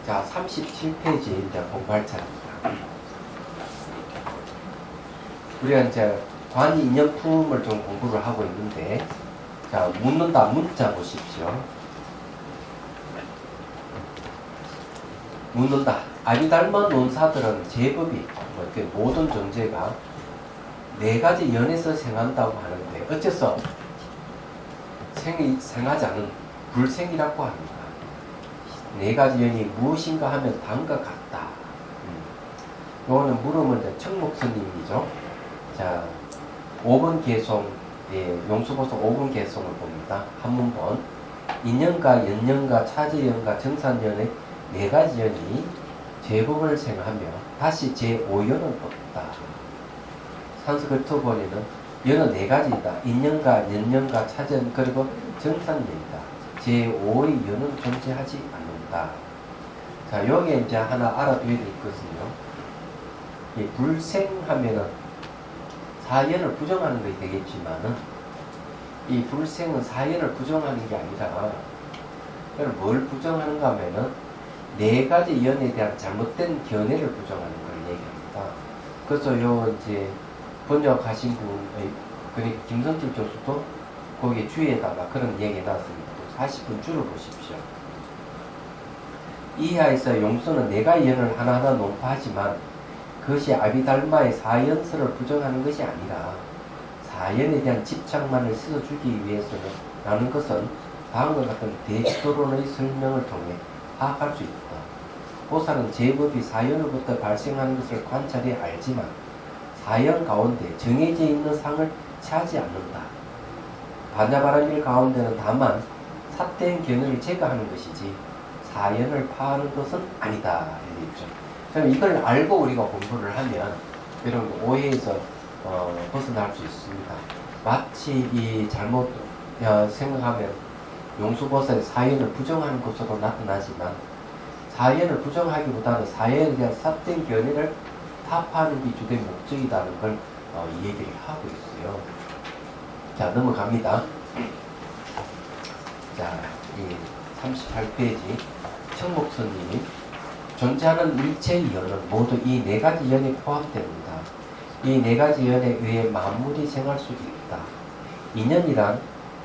자, 37페이지 이제 공부할 차례입니다. 우리가 이제 관이 인연품을 좀 공부를 하고 있는데, 자, 묻는다 문자 보십시오. 묻는다. 아비달만 논사들은 제법이 뭐 이렇게 모든 존재가 네 가지 연에서 생한다고 하는데 어째서 생하지 않은 불생이라고 합니다. 네 가지 연이 무엇인가 하면 다음과 같다. 요거는 물으면 이제 청목스님이죠. 자, 5번 개송, 예, 용수보소 5번 개송을 봅니다. 한문본. 인연과 연연과 차제연과 정산연의 네 가지 연이 제법을 생하며 다시 제5연을 얻다. 산스크리트본에는 연은 네 가지이다. 인연과 연연과 차제연 그리고 정산연이다. 제5의 연은 존재하지 않는다. 자, 여기에 이제 하나 알아둬야 될 것은요. 이 불생하면은 사연을 부정하는 것이 되겠지만은 이 불생은 사연을 부정하는 게 아니라 그럼 뭘 부정하는가 하면은 네 가지 연에 대한 잘못된 견해를 부정하는 걸 얘기합니다. 그래서 요 이제 번역하신 분의 그러니까 김성철 교수도 거기에 주의에다가 그런 얘기 해놨습니다. 40분 줄을 보십시오. 이하에서 용수는 네가 연을 하나하나 논파하지만 그것이 아비달마의 사연서를 부정하는 것이 아니라 사연에 대한 집착만을 씻어주기 위해서는 라는 것은 다음과 같은 대지도론의 설명을 통해 파악할 수 있다. 보살은 제법이 사연으로부터 발생하는 것을 관찰해 알지만 사연 가운데 정해져 있는 상을 취하지 않는다. 반야바라밀 가운데는 다만 삿된 견해를 제거하는 것이지 사연을 파하는 것은 아니다. 그럼 이걸 알고 우리가 공부를 하면 이런 오해에서 벗어날 수 있습니다. 마치 이 잘못 생각하면 용수보살의 사연을 부정하는 것으로 나타나지만 사연을 부정하기보다는 사연에 대한 삿된 견해를 타파하는 게 주된 목적이라는 걸 이 얘기를 하고 있어요. 자, 넘어갑니다. 자, 이 38페이지 청목선님이 존재하는 일체의 연은 모두 이 네 가지 연에 포함됩니다. 이 네 가지 연에 의해 만물이 생할 수 있다. 인연이란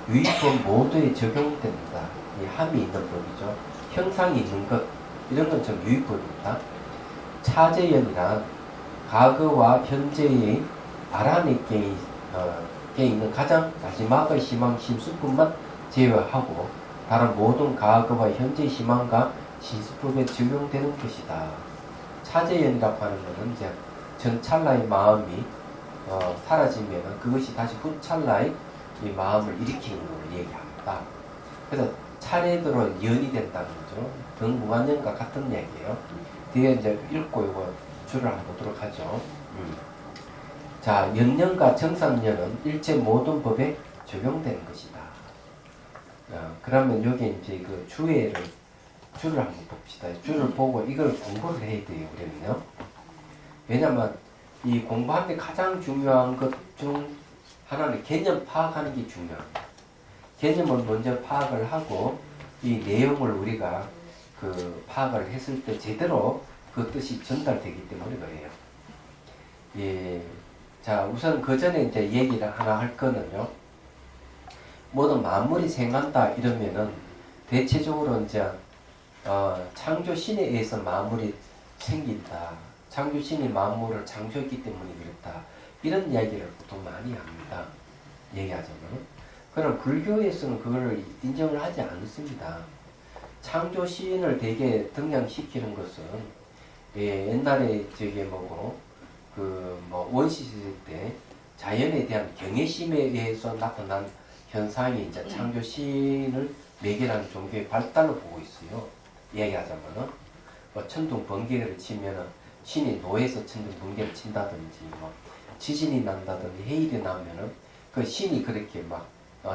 유의법 모두에 적용됩니다. 이 함이 있는 법이죠. 형상이 있는 것, 이런 건 좀 유의법입니다. 차제연이란 과거와 현재의 바람의 게 있는 가장 마지막의 희망 심수뿐만 제외하고 다른 모든 과거와 현재의 희망과 신수법에 적용되는 것이다. 차제연이라고 하는 것은 이제 전 찰나의 마음이 사라지면 그것이 다시 후 찰나의 이 마음을 일으키는 걸 얘기합니다. 그래서 차례대로 연이 된다는 거죠. 등무한연과 같은 얘기예요. 뒤에 이제 읽고 이거 줄을 한번 보도록 하죠. 자, 연연과 정산연은 일체 모든 법에 적용되는 것이다. 그러면 여기 이제 그 줄을 한번 봅시다. 줄을 보고 이걸 공부를 해야 돼요. 그러면요. 왜냐면 이 공부하는데 가장 중요한 것 중 하나는 개념 파악하는 게 중요합니다. 개념을 먼저 파악을 하고 이 내용을 우리가 그 파악을 했을 때 제대로 그 뜻이 전달되기 때문에 그래요. 예. 자, 우선 그 전에 이제 얘기를 하나 할 거는요. 모든 만물이 생한다 이러면은 대체적으로 이제 창조신에 의해서 만물이 생긴다. 창조신이 만물을 창조했기 때문에 그렇다. 이런 이야기를 보통 많이 합니다. 얘기하자면. 그러나 불교에서는 그걸 인정을 하지 않습니다. 창조신을 되게 등장시키는 것은 옛날에 저게 원시 시대 때 자연에 대한 경외심에 의해서 나타난 현상이 이제 창조신을 매개하는 종교의 발달을 보고 있어요. 이야기하자면은 천둥 번개를 치면은 신이 노에서 천둥 번개를 친다든지 지진이 난다든지 해일이 나면은 그 신이 그렇게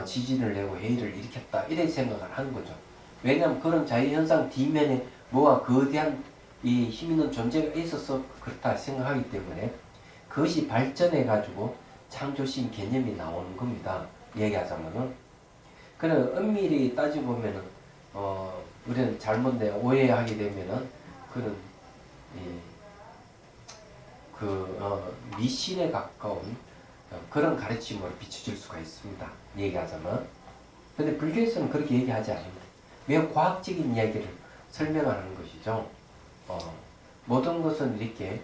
지진을 내고 해일을 일으켰다 이런 생각을 하는 거죠. 왜냐하면 그런 자연현상 뒷면에 뭐가 거대한 이 힘 있는 존재가 있어서 그렇다 생각하기 때문에 그것이 발전해 가지고 창조신 개념이 나오는 겁니다. 얘기하자면은. 그는 엄밀히 따지고 보면은 우리는 잘못 오해하게 되면은 그런 미신에 가까운 그런 가르침으로 비춰질 수가 있습니다. 얘기하자면. 근데 불교에서는 그렇게 얘기하지 않습니다. 매우 과학적인 이야기를 설명하는 것이죠. 모든 것은 이렇게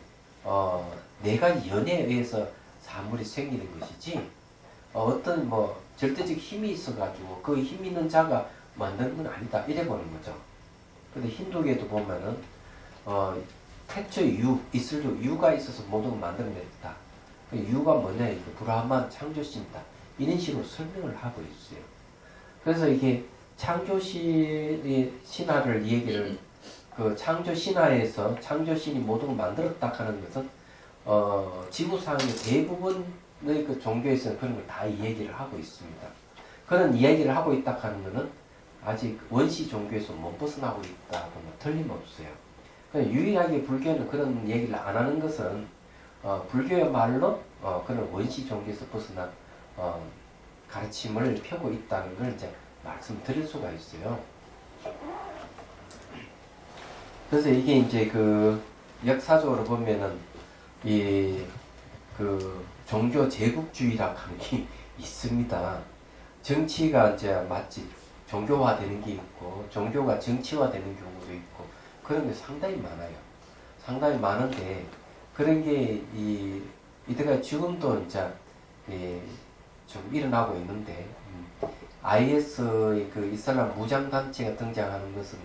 네 가지 연애에 의해서 사물이 생기는 것이지 어떤 뭐 절대적 힘이 있어가지고 그 힘 있는 자가 만든 건 아니다 이래 보는 거죠. 근데 힌두교에도 보면은 태초 있을 유가 있어서 모든 걸 만들어냈다. 그 유가 뭐냐 이거 브라만 창조신이다. 이런 식으로 설명을 하고 있어요. 그래서 이게 창조신의 신화를 얘기를 그 창조 신화에서 창조신이 모든 걸 만들었다 하는 것은 지구상의 대부분의 그 종교에서는 그런 걸 다 이야기를 하고 있습니다. 그런 이야기를 하고 있다 하는 것은 아직 원시 종교에서 못 벗어나고 있다고 틀림없어요. 유일하게 불교는 그런 얘기를 안 하는 것은 불교야말로 그런 원시 종교에서 벗어난 가르침을 펴고 있다는 걸 이제 말씀드릴 수가 있어요. 그래서 이게 이제 그 역사적으로 보면은 그 종교 제국주의라고 하는 게 있습니다. 정치가 이제 마치 종교화되는 게 있고 종교가 정치화되는 경우도 있고 그런 게 상당히 많아요. 상당히 많은데 그런 게 이때가 지금도 이제 좀 일어나고 있는데 IS의 그 이슬람 무장 단체가 등장하는 것은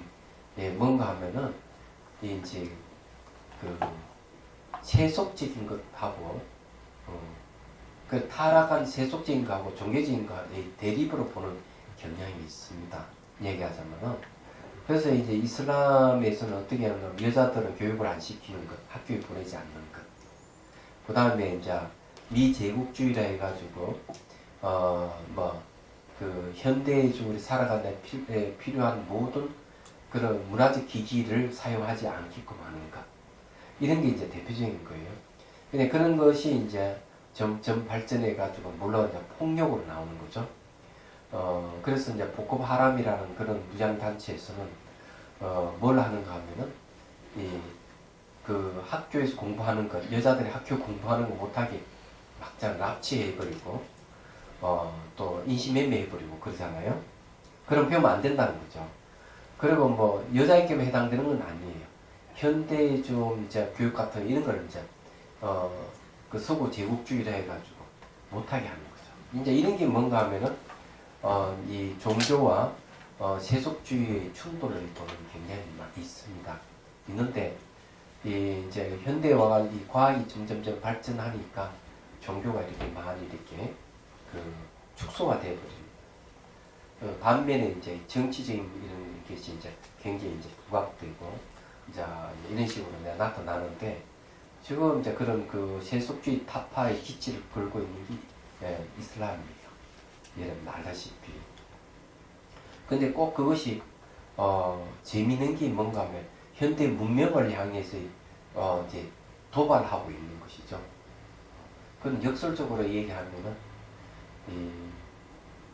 뭔가 하면은 이제 그 세속적인 것하고 그 타락한 세속적인 것하고 종교적인 것의 대립으로 보는 경향이 있습니다. 얘기하자면은 그래서 이제 이슬람에서는 어떻게 하냐면 여자들은 교육을 안 시키는 것, 학교에 보내지 않는 것. 그 다음에 이제 미제국주의라 해가지고 그 현대적으로 살아가는 데 필요한 모든 그런 문화적 기기를 사용하지 않게끔 하는 것. 이런 게 이제 대표적인 거예요. 근데 그런 것이 이제 점점 발전해가지고, 물론 이제 폭력으로 나오는 거죠. 그래서 이제 보코하람이라는 그런 무장단체에서는, 뭘 하는가 하면은, 그 학교에서 공부하는 것, 여자들이 학교 공부하는 거 못하게 막장 납치해버리고, 또 인신매매해버리고 그러잖아요. 그럼 배우면 안 된다는 거죠. 그리고 뭐, 여자에게만 해당되는 건 아니에요. 현대 좀 이제 교육 같은 이런 걸 이제, 그 서구 제국주의라 해가지고 못하게 하는 거죠. 이제 이런 게 뭔가 하면은, 이 종교와 세속주의의 충돌을 보는 경향이 있습니다. 있는데, 이제 현대화가 이 과학이 점점점 발전하니까 종교가 이렇게 많이 이렇게 그 축소가 되어버립니다. 반면에 이제 정치적인 이런 것이 이제 굉장히 이제 부각되고, 이제 이런 식으로 나타나는데, 지금 이제 그런 그 세속주의 타파의 기치를 걸고 있는 게 이슬람이에요. 여러분 알다시피. 근데 꼭 그것이 재미있는 게 뭔가 하면 현대 문명을 향해서 이제 도발하고 있는 것이죠. 그건 역설적으로 얘기하면은 이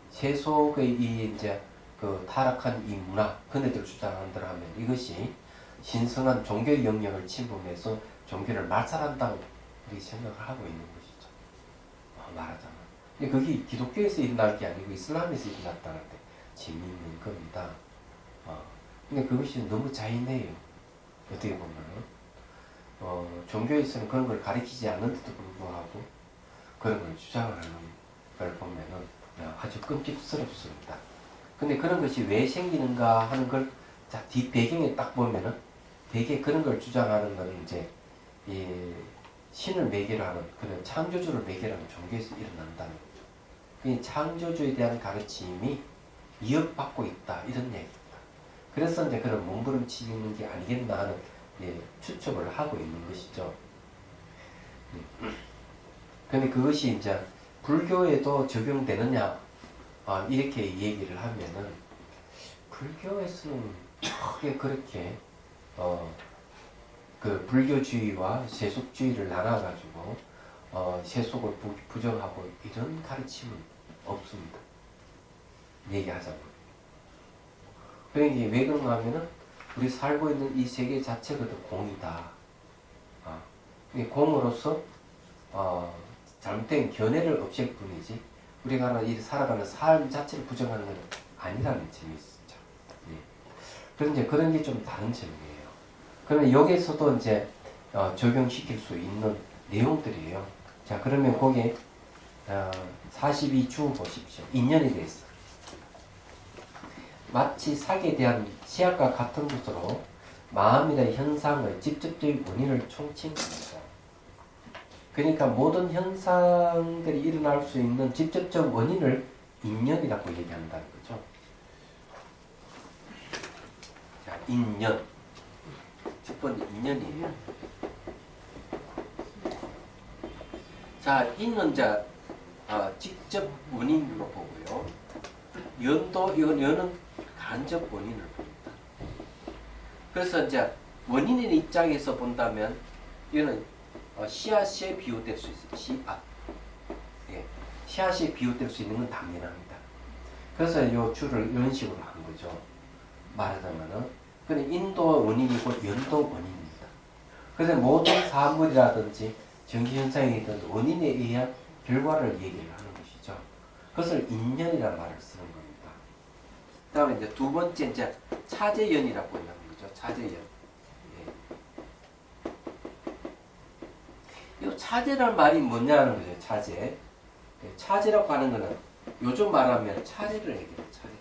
세속의 이제 그 타락한 이 문화, 그네들 주장한 대로 하면 이것이 신성한 종교의 영역을 침범해서 종교를 말살한다고 우리 생각을 하고 있는 것이죠. 말하자면. 근데 그게 기독교에서 일어날 게 아니고 이슬람에서 일어났다는데 재미있는 겁니다. 근데 그것이 너무 잔인해요. 어떻게 보면은. 종교에서는 그런 걸 가르치지 않는데도 불구하고 그런 걸 주장하는 걸 보면은 아주 끔찍스럽습니다. 근데 그런 것이 왜 생기는가 하는 걸, 자, 뒷배경에 딱 보면은 되게 그런 걸 주장하는 건 이제, 이 신을 매개로 하는, 그런 창조주를 매개로 하는 종교에서 일어난다는 거죠. 이 창조주에 대한 가르침이 위협받고 있다, 이런 얘기입니다. 그래서 이제 그런 몸부림치는 게 아니겠나 하는 추측을 하고 있는 것이죠. 근데 그것이 이제 불교에도 적용되느냐, 이렇게 얘기를 하면은, 불교에서는 크게 그렇게, 그 불교주의와 세속주의를 나눠가지고, 세속을 부정하고 이런 가르침은 없습니다. 얘기하자면. 그러니까 왜 그런가 하면은 우리 살고 있는 이 세계 자체가 공이다. 이 공으로서 잘못된 견해를 없앨 뿐이지 우리가 이 살아가는 삶 자체를 부정하는 건 아니라는 점이 있죠. 예. 그런데 그런 게 좀 다른 점이에요. 그러면 여기에서도 이제 적용시킬 수 있는 내용들이에요. 자, 그러면 거기 42주 보십시오. 인연에 대해서. 마치 사기에 대한 시약과 같은 것으로 마음이나 현상의 직접적인 원인을 총칭합니다. 그러니까 모든 현상들이 일어날 수 있는 직접적 원인을 인연이라고 얘기한다는 거죠. 자, 인연. 첫 번째 인연이에요. 자, 인은 자 직접 원인으로 보고요. 연은 간접 원인을 봅니다. 그래서 이제 원인의 입장에서 본다면 이거는 씨앗에 비유될 수 있어요. 씨앗. 예. 씨앗에 비유될 수 있는 건 당연합니다. 그래서 이 줄을 이런 식으로 한 거죠. 말하자면은 그는 인도 원인이고 연도 원인입니다. 그래서 모든 사물이라든지 전기현상이든 원인에 의한 결과를 얘기를 하는 것이죠. 그것을 인연이라는 말을 쓰는 겁니다. 그 다음에 이제 두 번째 이제 차제연이라고 하는 거죠. 차제연. 이 차제란 말이 뭐냐는 거죠. 차제. 차제라고 하는 거는 요즘 말하면 차례를 얘기해요. 차례.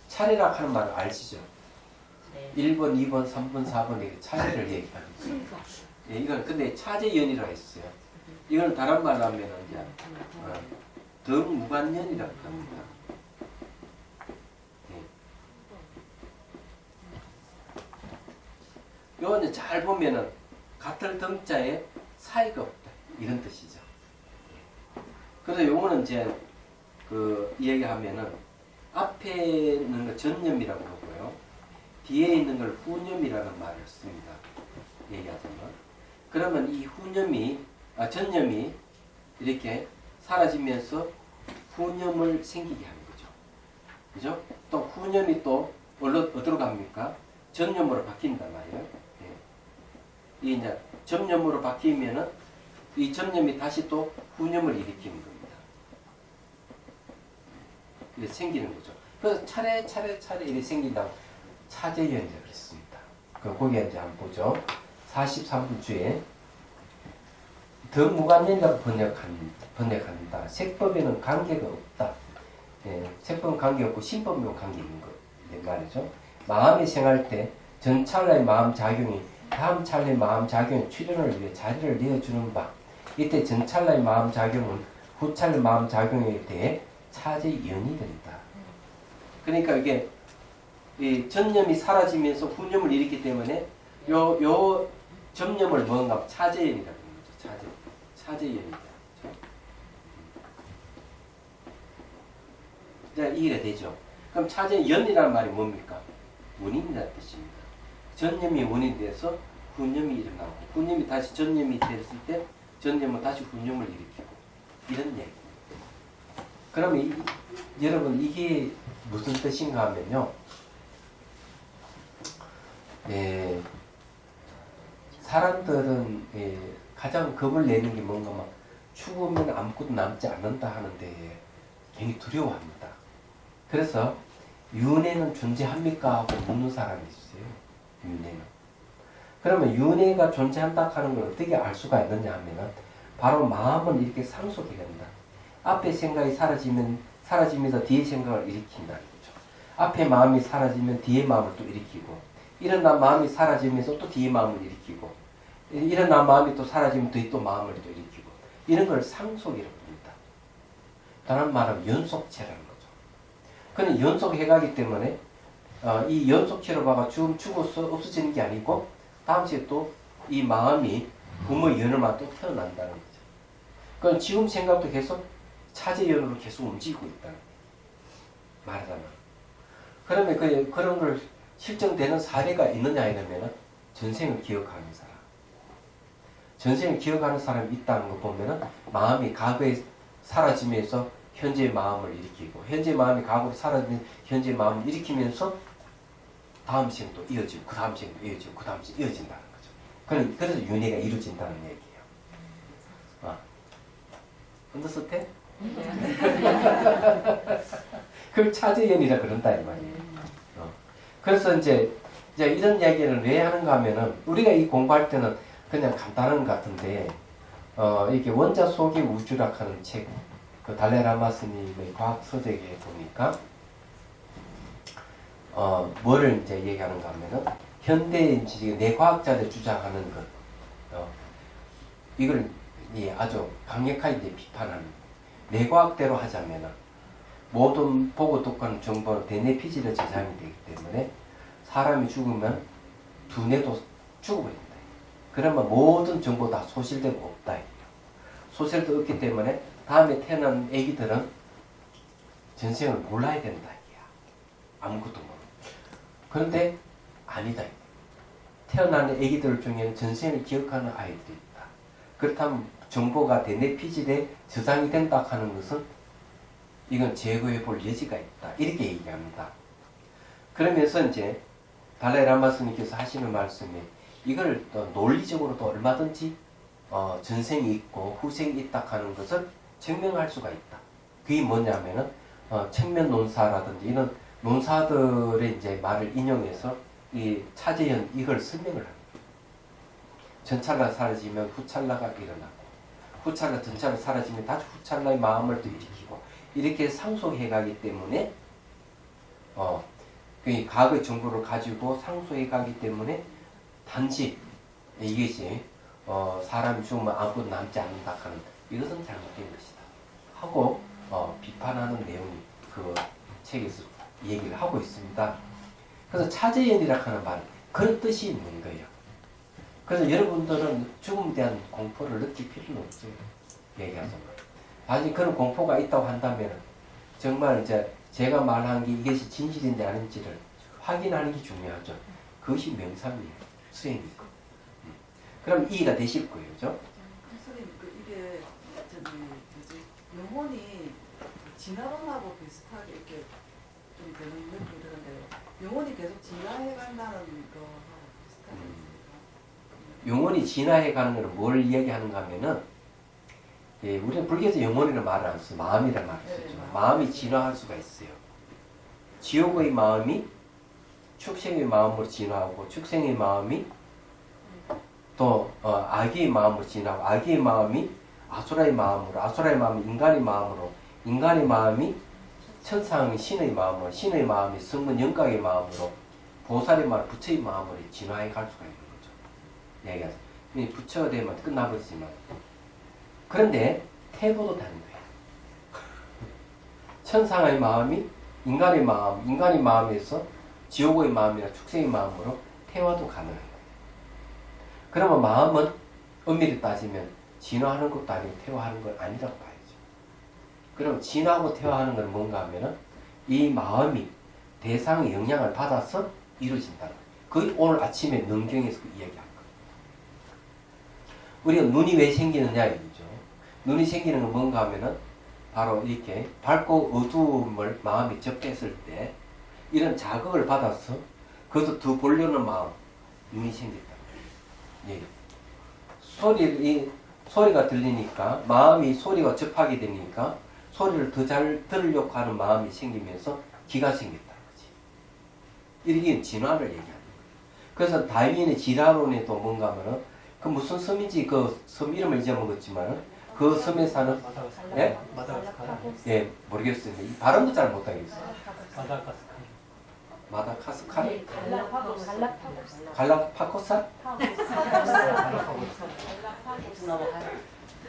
차례라고 하는 말을 아시죠? 네. 1번, 2번, 3번, 4번 이렇게 차례를 얘기하는 거예요. 예, 이건 근데 차제연이라고 했어요. 이건 다른 말로 하면 이제 덕무관연이라고 합니다. 예. 요거는 잘 보면은 같을 덩자에 사이가 없다 이런 뜻이죠. 그래서 요거는 이제 그 얘기하면은 앞에 있는 걸 전념이라고 하고요. 뒤에 있는 걸 후념이라는 말을 씁니다. 얘기하자면. 그러면 이 전념이 이렇게 사라지면서 후념을 생기게 하는 거죠. 그죠? 또 후념이 또 어디로 갑니까? 전념으로 바뀐단 말이에요. 예. 이 이제 전념으로 바뀌면은 이 전념이 다시 또 후념을 일으키는 겁니다. 이렇게 생기는 거죠. 그래서 차례 이렇게 생긴다고 차제연이라고 그랬습니다. 그럼 거기에 이제 한번 보죠. 43분주에 덕무관연이라고 번역한다. 색법에는 관계가 없다. 예, 색법은 관계없고 신법은 관계 있는 거 말이죠. 마음이 생할 때 전 찰나의 마음 작용이 다음 찰나의 마음 작용의 출현을 위해 자리를 내어주는 바. 이때 전 찰나의 마음 작용은 후 찰나의 마음 작용에 대해 차제연이 된다. 그러니까 이게 이 전념이 사라지면서 후념을 일으키기 때문에 요 전념을 뭔가 차제연이라고 하는 거죠. 차제연이다. 자, 이해가 되죠? 그럼 차제연이라는 말이 뭡니까? 원인이라는 뜻입니다. 전념이 원인이 돼서 후념이 일어나고 후념이 다시 전념이 됐을 때 전념은 다시 후념을 일으키고 이런 얘기입니다. 그러면 여러분 이게 무슨 뜻인가 하면요. 사람들은 가장 겁을 내는 게 뭔가 막 죽으면 아무것도 남지 않는다 하는데 괜히 두려워합니다. 그래서 윤회는 존재합니까? 하고 묻는 사람이 있어요. 윤회는. 그러면 윤회가 존재한다 하는 걸 어떻게 알 수가 있느냐 하면은 바로 마음은 이렇게 상속이 된다. 앞에 생각이 사라지면서 뒤에 생각을 일으킨다는 거죠. 앞에 마음이 사라지면 뒤에 마음을 또 일으키고 일어난 마음이 사라지면서 또 뒤에 마음을 일으키고 일어난 마음이 또 사라지면 뒤에 또 마음을 또 일으키고 이런 걸 상속이라고 합니다. 다른 말은 연속체라는 거죠. 그는 연속해가기 때문에 이 연속체로 봐가 죽어서 없어지는 게 아니고 다음 시에 또 이 마음이 부모의 연을만 또 태어난다는 거죠. 그건 지금 생각도 계속 차제연으로 계속 움직이고 있다는 말하잖아. 그러면 그런 걸 실정되는 사례가 있느냐 이러면은 전생을 기억하는 사람. 전생을 기억하는 사람이 있다는 거 보면은 마음이 과거에 사라지면서 현재의 마음을 일으키고 현재 마음이 과거로 사라진 현재 마음을 일으키면서 다음 생도 이어지고 그 다음 생도 이어지고 그 다음 생 이어진다는 거죠. 그래서 윤회가 이루어진다는 얘기예요. 언더스탠? 그걸 차제연이라 그런다 이 말이에요. 그래서 이제 이런 이야기를 왜 하는가 하면은 우리가 이 공부할 때는 그냥 간단한 것 같은데 이렇게 원자 속의 우주라 하는 책, 그 달레라마 스님의 과학 서적에 보니까 뭐를 이제 얘기하는가 하면은 현대 뇌과학자들 주장하는 것, 이걸 아주 강력하게 이제 비판하는 뇌과학대로 하자면은 모든 보고 듣고하는 정보는 대뇌피질에 저장이 되기 때문에 사람이 죽으면 두뇌도 죽어버린다. 그러면 모든 정보 다 소실되고 없다. 소실도 없기 때문에 다음에 태어난 애기들은 전생을 몰라야 된다. 아무것도 모르고. 그런데 아니다. 태어나는 애기들 중에는 전생을 기억하는 아이들이 있다. 그렇다면 정보가 대뇌피질에 저장이 된다 하는 것은 이건 제거해 볼 여지가 있다. 이렇게 얘기합니다. 그러면서 이제 달라이라마 스님께서 하시는 말씀이 이걸 또 논리적으로 또 얼마든지 전생이 있고 후생이 있다 하는 것을 증명할 수가 있다. 그게 뭐냐면은 청면 논사라든지 이런 논사들의 이제 말을 인용해서 이 차제연 이걸 설명을 합니다. 전찰가 사라지면 후찰나가 일어나고 후찰나 전찰가 사라지면 다시 후찰나의 마음을 또 일으키고 이렇게 상속해 가기 때문에 그 과거의 정보를 가지고 상속해 가기 때문에 단지 이것이 사람이 죽으면 아무것도 남지 않는다 하는 이것은 잘못된 것이다 하고 비판하는 내용이 그 책에서 얘기를 하고 있습니다. 그래서 차제연이라 하는 말은 그런 뜻이 있는 거예요. 그래서 여러분들은 죽음에 대한 공포를 느낄 필요는 없어요. 얘기하자면. 만약 그런 공포가 있다고 한다면 정말 이제 제가 말한 게 이것이 진실인지 아닌지를 확인하는 게 중요하죠. 그것이 명상이에요. 수행이고. 그럼 이해가 되실 거예요. 그죠? 선생님, 이게 영혼이 진화론하고 비슷하게 이렇게 좀 되는 느낌이 드는데요. 영혼이 계속 진화해 간다는 거하고 비슷하게 있습니까? 영혼이 진화해 가는 것은 뭘 이야기하는가 하면은 우리는 불교에서 영혼이라는 말을 안 써요. 마음이라는 말을 쓰죠. 마음이 진화할 수가 있어요. 지옥의 마음이 축생의 마음으로 진화하고 축생의 마음이 또 아기의 마음으로 진화하고 아기의 마음이 아수라의 마음으로 아수라의 마음이 인간의 마음으로 인간의 마음이 천상 신의 마음으로 신의 마음이 성문 영각의 마음으로 보살의 마음 부처의 마음으로 진화해 갈 수가 있는 거죠. 얘기하죠. 부처가 되면 끝나버리지만 그런데 태보도 다른 거예요. 천상의 마음이 인간의 마음에서 지옥의 마음이나 축생의 마음으로 태화도 가능해요. 그러면 마음은 엄밀히 따지면 진화하는 것도 아니고 태화하는 건 아니라고 봐야죠. 그럼 진화하고 태화하는 건 뭔가 하면은 이 마음이 대상의 영향을 받아서 이루어진다는 거예요. 거의 오늘 아침에 능경에서 그 이야기한 거예요. 우리가 눈이 왜 생기느냐 이거죠. 눈이 생기는 건 뭔가 하면은 바로 이렇게 밝고 어두움을 마음이 접했을 때 이런 자극을 받아서 그것을 더 보려는 마음, 눈이 생긴다. 예. 소리가 들리니까 마음이 소리와 접하게 되니까 소리를 더 잘 들으려고 하는 마음이 생기면서 기가 생겼다는 거지. 이게 진화를 얘기하는 거예요. 그래서 다윈의 진화론에도 뭔가 하면은 그 무슨 섬인지 그 섬 이름을 잊어먹었지만 그 섬에 사는 예? 예, 모르겠어요. 이 발음도 잘 못하겠어요. 마다카스카르? 갈라파고스?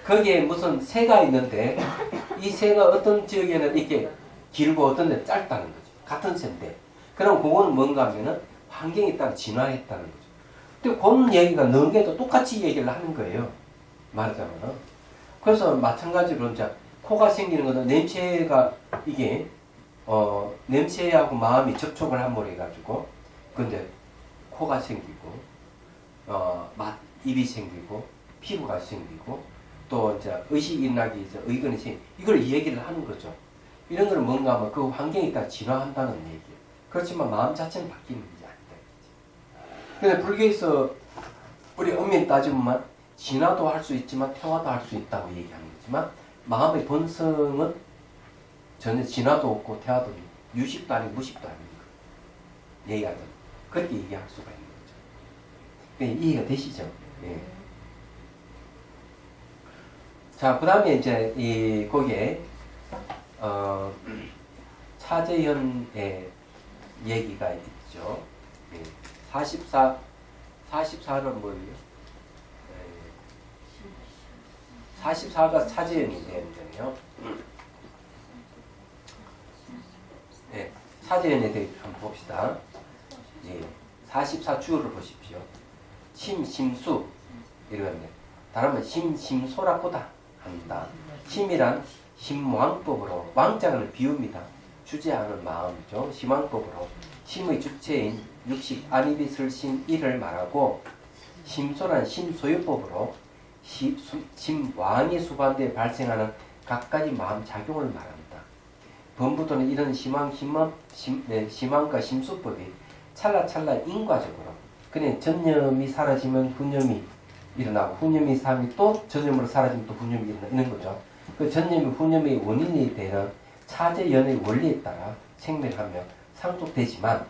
거기에 무슨 새가 있는데 이 새가 어떤 지역에는 이렇게 길고 어떤 데 짧다는 거죠. 같은 새인데. 그럼 그거는 뭔가 하면은 환경에 따라 진화했다는 거죠. 근데 그런 얘기가 능에도 똑같이 얘기를 하는 거예요. 말하자면. 그래서 마찬가지로 이제 코가 생기는 것은 냄새가 이게 냄새하고 마음이 접촉을 함으로 해가지고 근데 코가 생기고 입이 생기고 피부가 생기고 또 이제 의식 일어나기 이제 의근의 심 이걸 얘기를 하는 거죠. 이런 거는 뭔가 하면 그 환경에 따라 진화한다는 얘기예요. 그렇지만 마음 자체는 바뀌는 게 아니다. 근데 불교에서 우리 엄밀히 따지면 진화도 할 수 있지만 퇴화도 할 수 있다고 얘기하는 거지만 마음의 본성은 전혀 진화도 없고 퇴화도 없고 유식도 아니고 무식도 아닌 거 얘기하죠. 그렇게 얘기할 수가 있는 거죠. 그러니까 이해가 되시죠? 예. 자, 그 다음에 이제 이 거기에 차재현의 얘기가 있죠. 예. 44는 뭐예요? 44가 차재현이 되는데요. 네, 차재현에 대해 한번 봅시다. 예, 44주를 보십시오. 심심수 이러는데 다르면 심심소라고다 한다. 심이란 심왕법으로 왕자를 비웁니다. 주제하는 마음이죠. 심왕법으로 심의 주체인 육식 안입이 설심이를 말하고 심소란 심소유법으로 심왕이 수반되어 발생하는 각가지 마음 작용을 말합니다. 범부도는 이런 심왕과 심수법이 찰나찰나 인과적으로 그냥 전념이 사라지면 후념이 일어나고 후념이 사람이 또 전념으로 사라지면 또 후념이 일어나는 거죠. 그 전념이 후념의 원인이 되는 차재연의 원리에 따라 생멸하며 상속되지만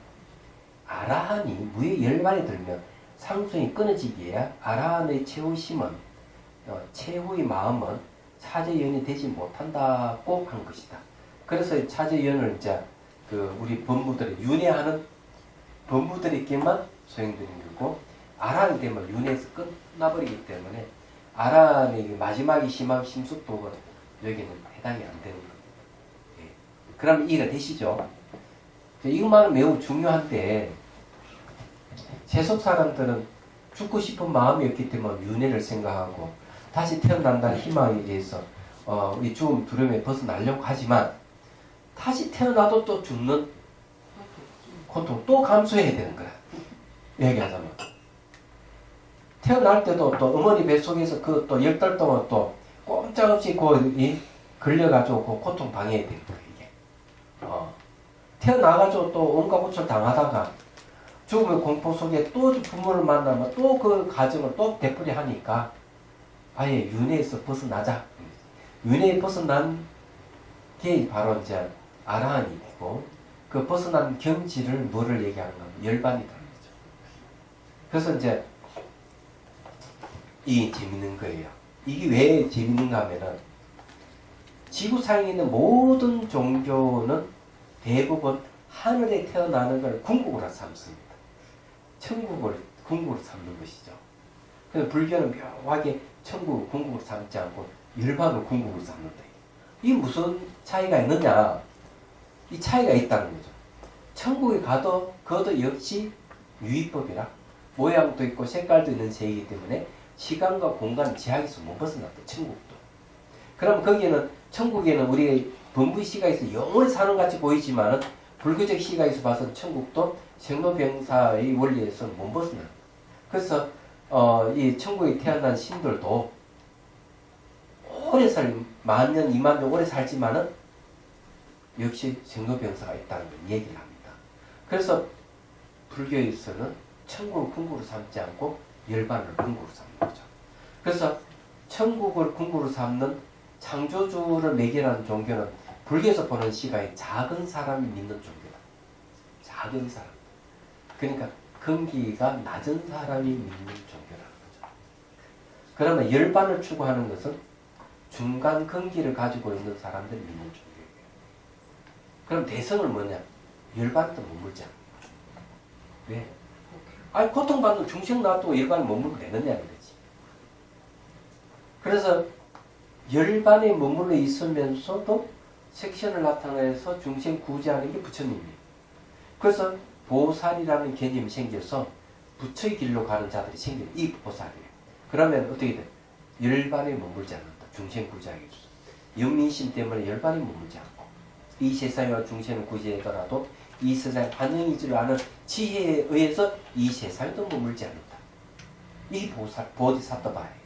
아라한이 무의 열반에 들면 상속이 끊어지기에 아라한의 최후의 마음은 차재연이 되지 못한다고 한 것이다. 그래서 차재연을 이제 우리 범부들이 윤회하는 범부들에게만 소용되는 거고 아라한이 되면 윤회에서 끝나버리기 때문에 아라한의 마지막이 심한 심수법은 여기는 해당이 안 되는 겁니다. 예. 그럼 이해가 되시죠? 이것만은 매우 중요한데 세속 사람들은 죽고 싶은 마음이 없기 때문에 윤회를 생각하고 다시 태어난다는 희망에 의해서 이 죽음 두려움에 벗어나려고 하지만 다시 태어나도 또 죽는 고통 또 감수해야 되는 거야. 얘기하자면 태어날 때도 또 어머니 뱃속에서 그 또 10달 동안 또 꼼짝없이 걸려가지고 그 고통 방해해야 되는 거야 이게. 태어나가지고 또 온갖 고초를 당하다가 죽음의 공포 속에 또 부모를 만나면 또 그 가정을 또 되풀이 하니까 아예 윤회에서 벗어나자. 윤회에 벗어난 게 바로 이제 아라한이고 그 벗어난 경지를 뭐를 얘기하는 건 열반이라는 거죠. 그래서 이제 이게 재밌는 거예요. 이게 왜 재밌는가 하면은 지구상에 있는 모든 종교는 대부분 하늘에 태어나는 걸 궁극으로 삼습니다. 천국을 궁극으로 삼는 것이죠. 그래서 불교는 묘하게 천국을 궁극으로 삼지 않고 열반을 궁극으로 삼는다. 이게 무슨 차이가 있느냐? 이 차이가 있다는 거죠. 천국에 가도 그것도 역시 유의법이라 모양도 있고 색깔도 있는 세계이기 때문에 시간과 공간 제약에서 못 벗어났다. 천국도. 그럼 거기에는 천국에는 우리의 범부의 시각에서 영원히 사는 같이 보이지만은 불교적 시각에서 봐서 천국도 생로병사의 원리에서 못 벗어나. 그래서 이 천국에 태어난 신들도 오래 만년, 2만년 오래 살지만은 역시 생로병사가 있다는 걸 얘기를 합니다. 그래서 불교에서는 천국을 궁극으로 삼지 않고 열반을 궁극으로 삼는 거죠. 그래서 천국을 궁극으로 삼는 창조주를 매개하는 종교는 불교에서 보는 시각에 작은 사람이 믿는 종교다. 작은 사람. 그러니까 근기가 낮은 사람이 믿는 종교라는 거죠. 그러면 열반을 추구하는 것은 중간 근기를 가지고 있는 사람들이 믿는 종교예요. 그럼 대성은 뭐냐? 열반도 머물지 않는 거예요. 왜? 아니 고통받는 중생 놔두고 열반에 머물면 되느냐는 거지. 그래서 열반에 머물러 있으면서도 색신을 나타내서 중생 구제하는 게 부처님이에요. 그래서 보살이라는 개념이 생겨서 부처의 길로 가는 자들이 생겨요. 이 보살이에요. 그러면 어떻게 돼? 열반에 머물지 않는다. 중생 구제하기 위해서. 영민심 때문에 열반에 머물지 않고 이 세상과 중생을 구제하더라도 이 세상의 반영이 줄 아는 지혜에 의해서 이 세상에도 머물지 않는다. 이 보살, 보디사토바예요.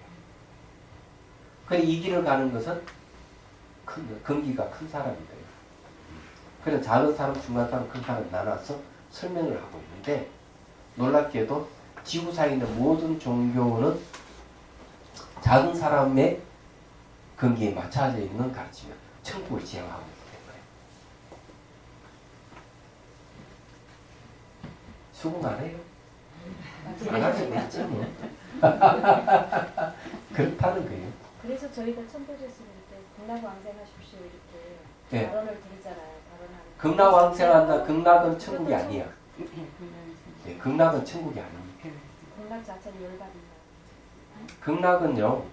그 이 길을 가는 것은 근기가 큰 사람이에요. 그런 작은 사람, 중간 사람, 큰 사람 나눠서 설명을 하고 있는데 놀랍게도 지구상에 있는 모든 종교는 작은 사람의 근기에 맞춰져 있는 가르침이야. 천국을 지향하고 있기 때문에. 수긍 안 해요? 안 하지 않지 뭐. 그렇다는 거예요. 그래서 저희가 천도제스를 때 극락왕생하십시오 이렇게 네. 발언을 드리잖아요. 발언하는. 극락왕생한다. 극락은 천국이 아니야. 네, 극락은 천국이 아닙니다. 극락 자체는 열받는다. 극락은요.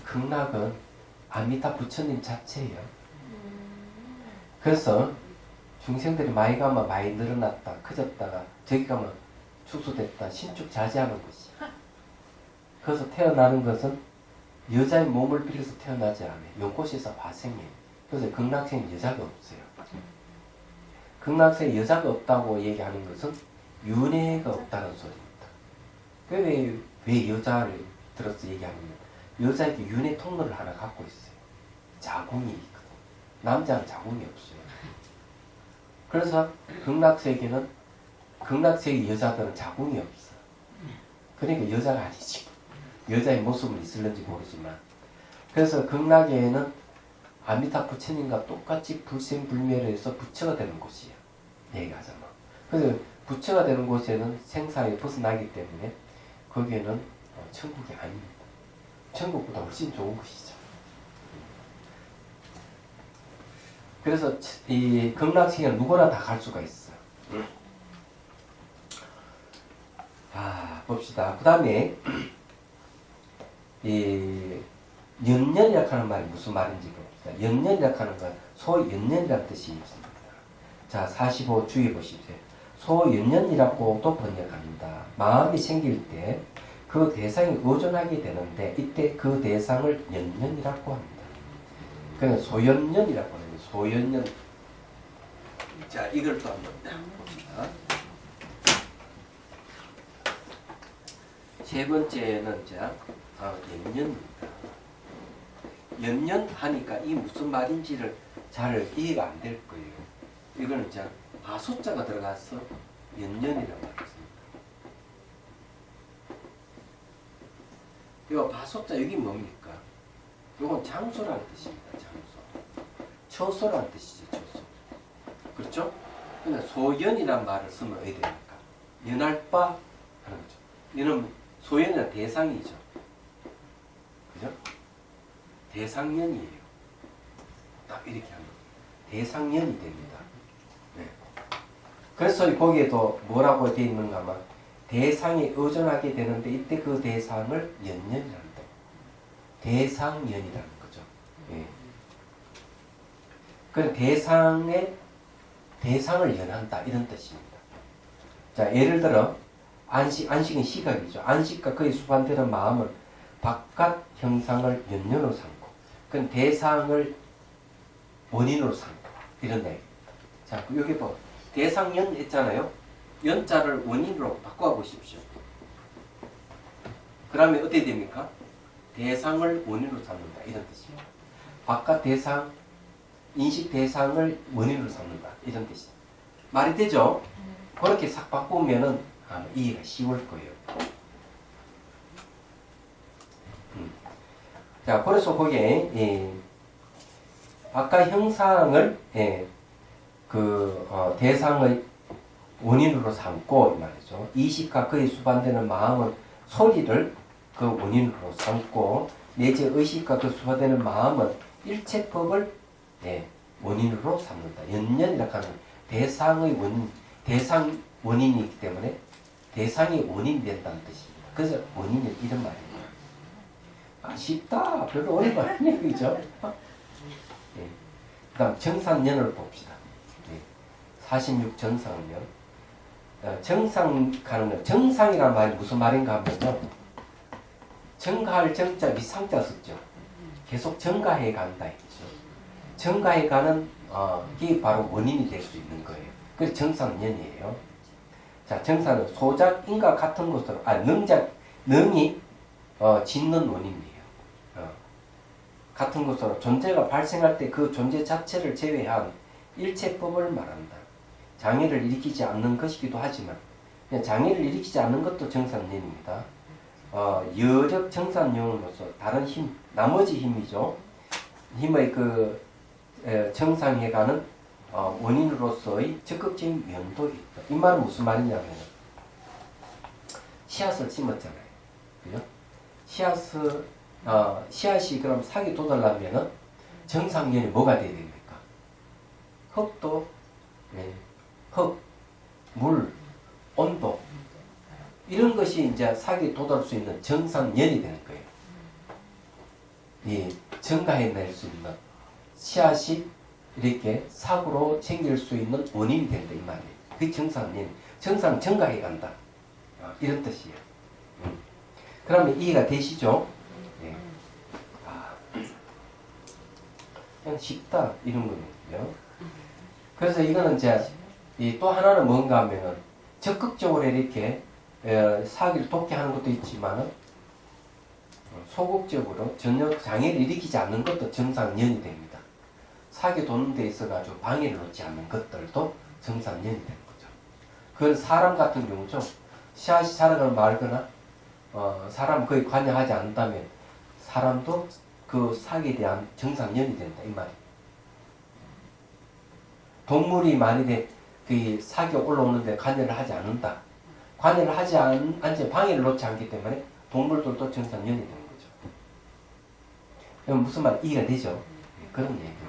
극락은 아미타 부처님 자체예요. 그래서 중생들이 많이 가면 많이 늘어났다, 커졌다가 저기 가면 축소됐다, 신축자제하는 것이야. 그래서 태어나는 것은 여자의 몸을 빌려서 태어나지 않아요. 연꽃에서 화생해요. 그래서 극락생은 여자가 없어요. 극락생에 여자가 없다고 얘기하는 것은 윤회가 없다는 소리입니다. 왜 여자를 들어서 얘기하냐면 여자에게 윤회 통로를 하나 갖고 있어요. 자궁이 있거든. 남자는 자궁이 없어요. 그래서 극락세계는 극락세계 여자들은 자궁이 없어. 그러니까 여자가 아니지. 여자의 모습은 있을는지 모르지만. 그래서 극락에는 아미타 부처님과 똑같이 불생불멸해서 부처가 되는 곳이에요. 얘기하자면. 그래서 부처가 되는 곳에는 생사에 벗어나기 때문에 거기에는 천국이 아닙니다. 천국보다 훨씬 좋은 것이죠. 그래서 이 극락세계는 누구나 다 갈 수가 있어요. 봅시다. 그 다음에 이 연년이라고 하는 말이 무슨 말인지 봅시다. 연년이라고 하는 건 소연년이라는 뜻이 있습니다. 자, 45 주의 보십시오. 소연년이라고도 번역합니다. 마음이 생길 때 그 대상이 의존하게 되는데 이때 그 대상을 연년이라고 합니다. 그냥 소연년이라고 하는 거예요. 소연년. 자, 이걸 또 한번 봅시다. 세 번째는 연년입니다. 연년하니까 이 무슨 말인지를 잘 이해가 안 될 거예요. 이거는 바소자가 들어가서 연년이라고 하겠습니다. 이거 바소자 여기 뭡니까? 이건 장소라는 뜻입니다. 장소. 처소라는 뜻이죠. 처소. 그렇죠? 근데 소연이란 말을 쓰면 어디 됩니까? 연할 바 하는 거죠. 이는 소연이란 대상이죠. 그죠? 대상연이에요. 딱 이렇게 하면 대상연이 됩니다. 네. 그래서 거기에도 뭐라고 되어 있는가 하면 대상에 의존하게 되는데 이때 그 대상을 연연이란다. 대상연이라는 거죠. 예. 그 대상을 연한다 이런 뜻입니다. 자, 예를 들어 안식은 시각이죠. 안식과 그의 수반되는 마음은 바깥 형상을 연연으로 삼고 그건 대상을 원인으로 삼고 이런 얘기입니다. 자, 여기 뭐 대상연 했잖아요. 연자를 원인으로 바꿔보십시오. 그러면 어떻게 됩니까? 대상을 원인으로 삼는다 이런 뜻입니다. 바깥 대상, 인식 대상을 원인으로 삼는다 이런 뜻입니다. 말이 되죠? 그렇게 싹 바꾸면은 이해가 쉬울 거예요. 자, 그래서 거기에 바깥 형상을 대상의 원인으로 삼고 이 말이죠. 이식과 그에 수반되는 마음은 소리를 그 원인으로 삼고 내지 의식과 그 수반되는 마음은 일체법을 원인으로 삼는다. 연연이라고 하는 대상의 원인, 대상 원인이기 때문에 대상이 원인이 된다는 뜻입니다. 그래서 원인은 이런 말입니다. 쉽다. 별로 어려운 거 아니에요. 그죠? 그 다음 정상연을 봅시다. 46 정상연. 정상 가는 거. 정상이라는 말이 무슨 말인가 하면요. 정가할 정자 밑상자 썼죠. 계속 정가해 간다 했죠. 정가해 가는 이게 바로 원인이 될 수 있는 거예요. 그래서 정상연이에요. 자, 정사는 소작인과 같은 것으로, 능작, 능이 짓는 원인이에요. 같은 것으로 존재가 발생할 때 그 존재 자체를 제외한 일체법을 말한다. 장애를 일으키지 않는 것이기도 하지만 그냥 장애를 일으키지 않는 것도 정상연입니다. 여력 정상연으로서 다른 힘, 나머지 힘이죠. 힘의 정상해가는 원인으로서의 적극적인 면도 있다. 이 말은 무슨 말이냐면 씨앗을 심었잖아요. 그죠? 씨앗이 그럼 사기 돋으려면은 정상연이 뭐가 돼야 됩니까? 흙도, 흙, 물, 온도 이런 것이 이제 사기 돋을 수 있는 정상연이 되는 거예요. 이 증가해낼 수 있는 씨앗이 이렇게 사고로 생길 수 있는 원인이 된다 이 말이에요. 그 정상연, 정상 증가해 간다. 이런 뜻이에요. 그러면 이해가 되시죠? 네. 그냥 쉽다 이런 거거든요. 그래서 이거는 이제 또 하나는 뭔가 하면은 적극적으로 이렇게 사기를 돕게 하는 것도 있지만은 소극적으로 전혀 장애를 일으키지 않는 것도 정상연이 됩니다. 사기 도는 데 있어 가지고 방해를 놓지 않는 것들도 정상연이 되는 거죠. 그건 사람 같은 경우죠. 씨앗이 자라거나 말거나 사람 거의 관여하지 않는다면 사람도 그 사기에 대한 정상연이 된다 이 말이에요. 동물이 만일에 그 사기가 올라오는데 관여를 하지 않는다. 관여를 하지 않지 방해를 놓지 않기 때문에 동물들도 정상연이 되는 거죠. 무슨 말 이해가 되죠? 그런 얘기입니다.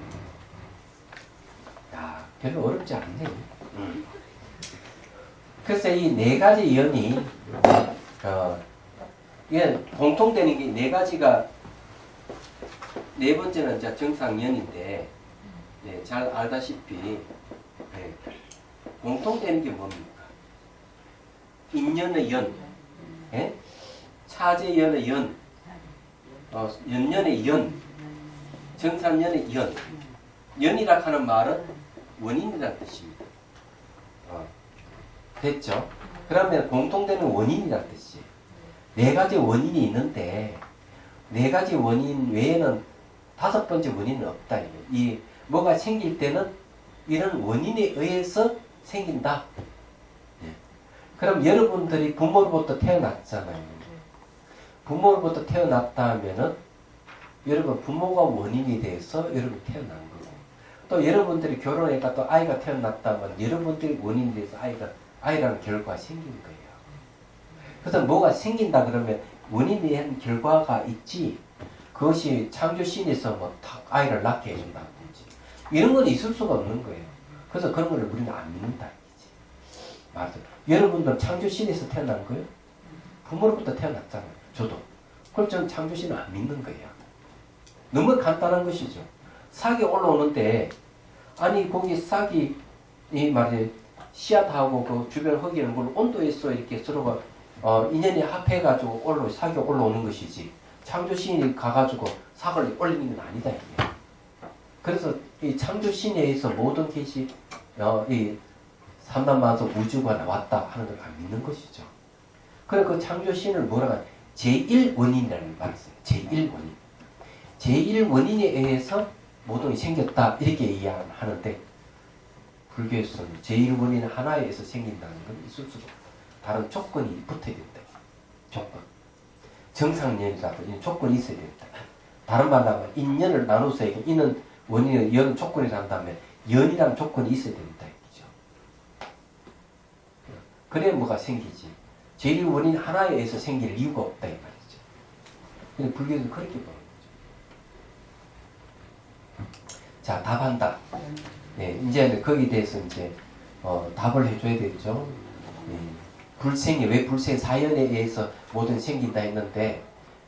야, 별로 어렵지 않네요. 그래서 이 네 가지 연이 이게 공통되는 게 네 가지가 네 번째는 이제 정상연인데 잘 알다시피 공통되는 게 뭡니까? 인연의 연, 차제연의 연, 연연의 연, 정상연의 연. 연이라 하는 말은 원인이라는 뜻입니다. 됐죠? 그러면 공통되는 원인이라는 뜻이에요. 네 가지 원인이 있는데 네 가지 원인 외에는 다섯 번째 원인은 없다. 이 뭐가 생길 때는 이런 원인에 의해서 생긴다. 그럼 여러분들이 부모로부터 태어났잖아요. 부모로부터 태어났다 하면은 여러분 부모가 원인이 돼서 여러분 태어난 거고 또 여러분들이 결혼해가 또 아이가 태어났다면 여러분들이 원인이 돼서 아이라는 결과가 생긴 거예요. 그래서 뭐가 생긴다 그러면 원인이 된 결과가 있지 그것이 창조신에서 뭐 아이를 낳게 해준다든지 이런 건 있을 수가 없는 거예요. 그래서 그런 걸 우리는 안 믿는다. 맞아요. 여러분들 창조신에서 태어난 거예요? 부모로부터 태어났잖아요. 저도. 그럼 저는 창조신을 안 믿는 거예요. 너무 간단한 것이죠. 싹이 올라오는데 아니 거기 싹이 이 말이에요. 씨앗하고 그 주변 흙이는 물 온도에서 이렇게 서로가 인연이 합해가지고 싹이 올라오는 것이지 창조신이 가가지고 싹을 올리는 건 아니다 이게. 그래서 이 창조신에 의해서 모든 것이 이 삼단만성 우주가 나왔다 하는 걸 안 믿는 것이죠. 그래서 그 창조신을 뭐라고 하냐 제1원인이라는 말을 써요. 제1원인. 제1원인에 의해서 모든 게 생겼다 이렇게 이해하는데 불교에서는 제1원인 하나에 의해서 생긴다는 건 있을 수도 없다. 다른 조건이 붙어야 된다. 조건. 정상연이라도 이 조건이 있어야 된다. 다른 말로 하면 인연을 나눠서 이는 원인은 연 조건이 한다면 연이라는 조건이 있어야 된다. 이죠. 그래야 뭐가 생기지. 제1원인 하나에 의해서 생길 이유가 없다 이 말이죠. 근데 불교에서는 그렇게 보는 거죠. 자, 답한다. 네, 이제 거기에 대해서 이제 답을 해줘야 되겠죠. 불생이 왜 불생 사연에 의해서 뭐든 생긴다 했는데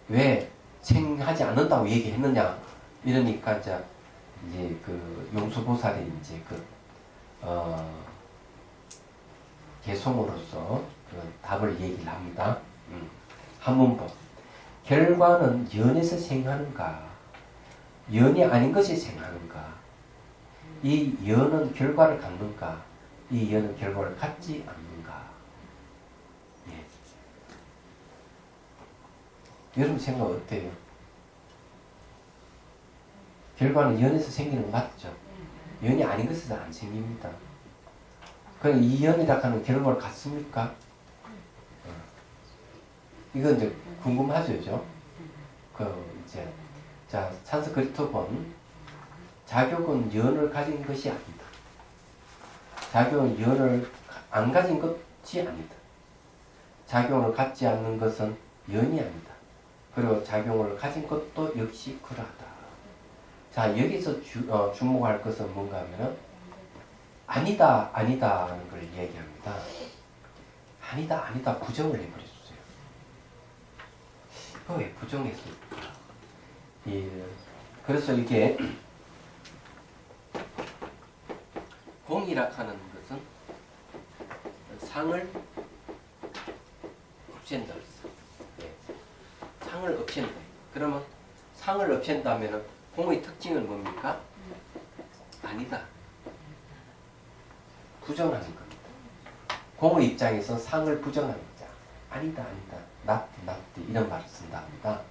왜 생하지 않는다고 얘기했느냐 이러니까 이제 그 용수보살이 이제 개송으로서 그 답을 얘기를 합니다. 한문법 결과는 연에서 생하는가 연이 아닌 것이 생하는가 이 연은 결과를 갖는가 이 연은 결과를 갖지 않는가 여러분 생각 어때요? 결과는 연에서 생기는 거 맞죠? 연이 아닌 것에서 안 생깁니다. 그럼 이 연이라 하는 결과를 갖습니까? 이건 이제 궁금하죠, 그죠? 이제, 자, 산스크리트본 자격은 연을 가진 것이 아니다. 자격은 연을 안 가진 것이 아니다. 작용을 갖지 않는 것은 연이 아니다. 그리고 작용을 가진 것도 역시 그러하다. 자, 여기서 주목할 것은 뭔가 하면은 아니다, 아니다 하는 걸 얘기합니다. 아니다, 아니다 부정을 해버렸어요. 왜 부정했을까? 그래서 이게 공이라 하는 것은 상을 없앤다 그랬어. 네. 상을 없앤다. 그러면 상을 없앤다면은 공의 특징은 뭡니까? 아니다. 부정하는 겁니다. 공의 입장에서 상을 부정하는 거죠. 아니다, 아니다. not, not 이런 말을 쓴다 합니다.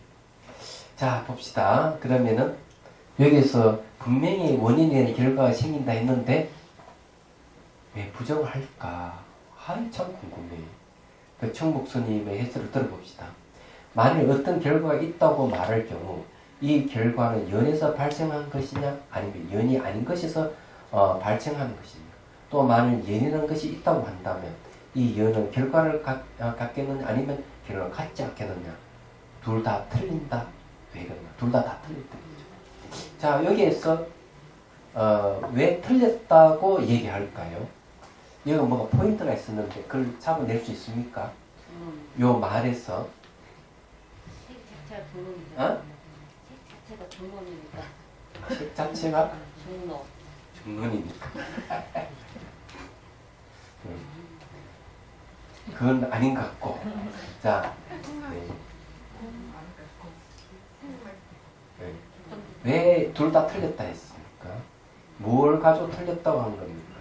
자, 봅시다. 그러면은 여기서 분명히 원인에 대한 결과가 생긴다 했는데 왜 부정을 할까? 참 궁금해. 그 청복 스님의 해설을 들어봅시다. 만일 어떤 결과가 있다고 말할 경우 이 결과는 연에서 발생한 것이냐 아니면 연이 아닌 것에서 발생하는 것이냐 또 만일 연이라는 것이 있다고 한다면 이 연은 결과를 갖겠느냐 아니면 결과를 갖지 않겠느냐 둘 다 틀린다. 왜 그러냐? 둘 다 틀렸다. 자, 여기에서 왜 틀렸다고 얘기할까요? 여기 뭐가 포인트가 있었는데 그걸 잡아낼 수 있습니까? 요 말에서 책 자체가 종론이죠. 어? 책 자체가 종론이니까. 책 자체가 종론. 중론이니까. 그건 아닌 것 같고. 자, 네. 네. 왜 둘 다 틀렸다 했습니까? 뭘 가지고 틀렸다고 한 겁니까?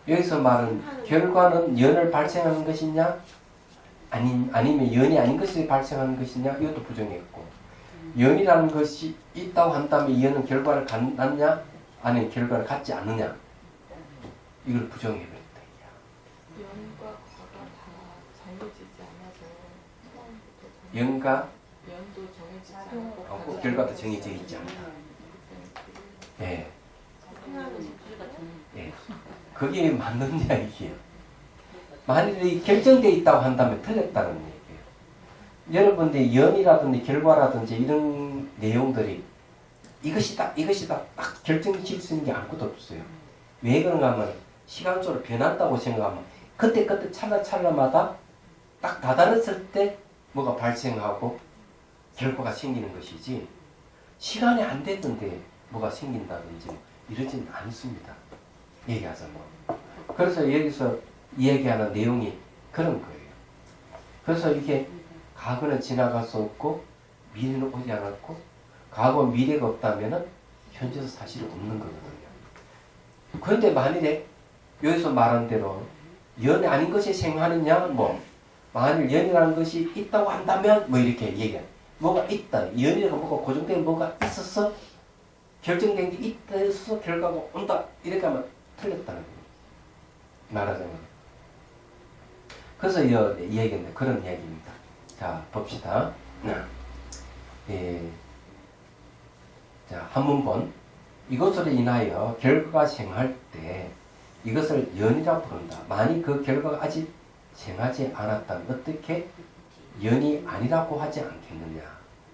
여기서 말은 결과는 연을 발생하는 것이냐 아니면 연이 아닌 것이 발생하는 것이냐 이것도 부정했고 연이라는 것이 있다고 한다면 연은 결과를 갖느냐 아니면 결과를 갖지 않느냐 이걸 부정해버렸다. 연과 과가 다 정해지지 않아서 연과 연도 정해지지 않고 않고 결과도 정해져 있지 않다. 예, 하나는 둘다 종론. 예. 그게 맞는 이야기예요. 만일에 결정되어 있다고 한다면 틀렸다는 얘기예요. 여러분들이 연이라든지 결과라든지 이런 내용들이 이것이다 딱 결정질 수 있는 게 아무것도 없어요. 왜 그런가 하면 시간적으로 변한다고 생각하면 그때 찰나마다 딱 다다랐을 때 뭐가 발생하고 결과가 생기는 것이지 시간이 안 됐는데 뭐가 생긴다든지 이러지는 않습니다. 얘기하자면. 그래서 여기서 이야기하는 내용이 그런 거예요. 그래서 이게 과거는 지나갈 수 없고 미래는 오지 않았고 과거 미래가 없다면 현재도 사실 없는 거거든요. 그런데 만일에 여기서 말한 대로 연이 아닌 것이 생하느냐 만일 연이라는 것이 있다고 한다면 이렇게 얘기해. 뭐가 있다. 연이라고 뭐가 고정된 뭐가 있었어. 결정된 게 있어서 결과가 온다. 이렇게 하면 틀렸다는 거예요. 말하자면. 그래서 이 얘기인데 그런 얘기입니다. 자, 봅시다. 자, 한문본. 이것으로 인하여 결과가 생할 때 이것을 연이라고 부른다. 만일 그 결과가 아직 생하지 않았다면 어떻게 연이 아니라고 하지 않겠느냐.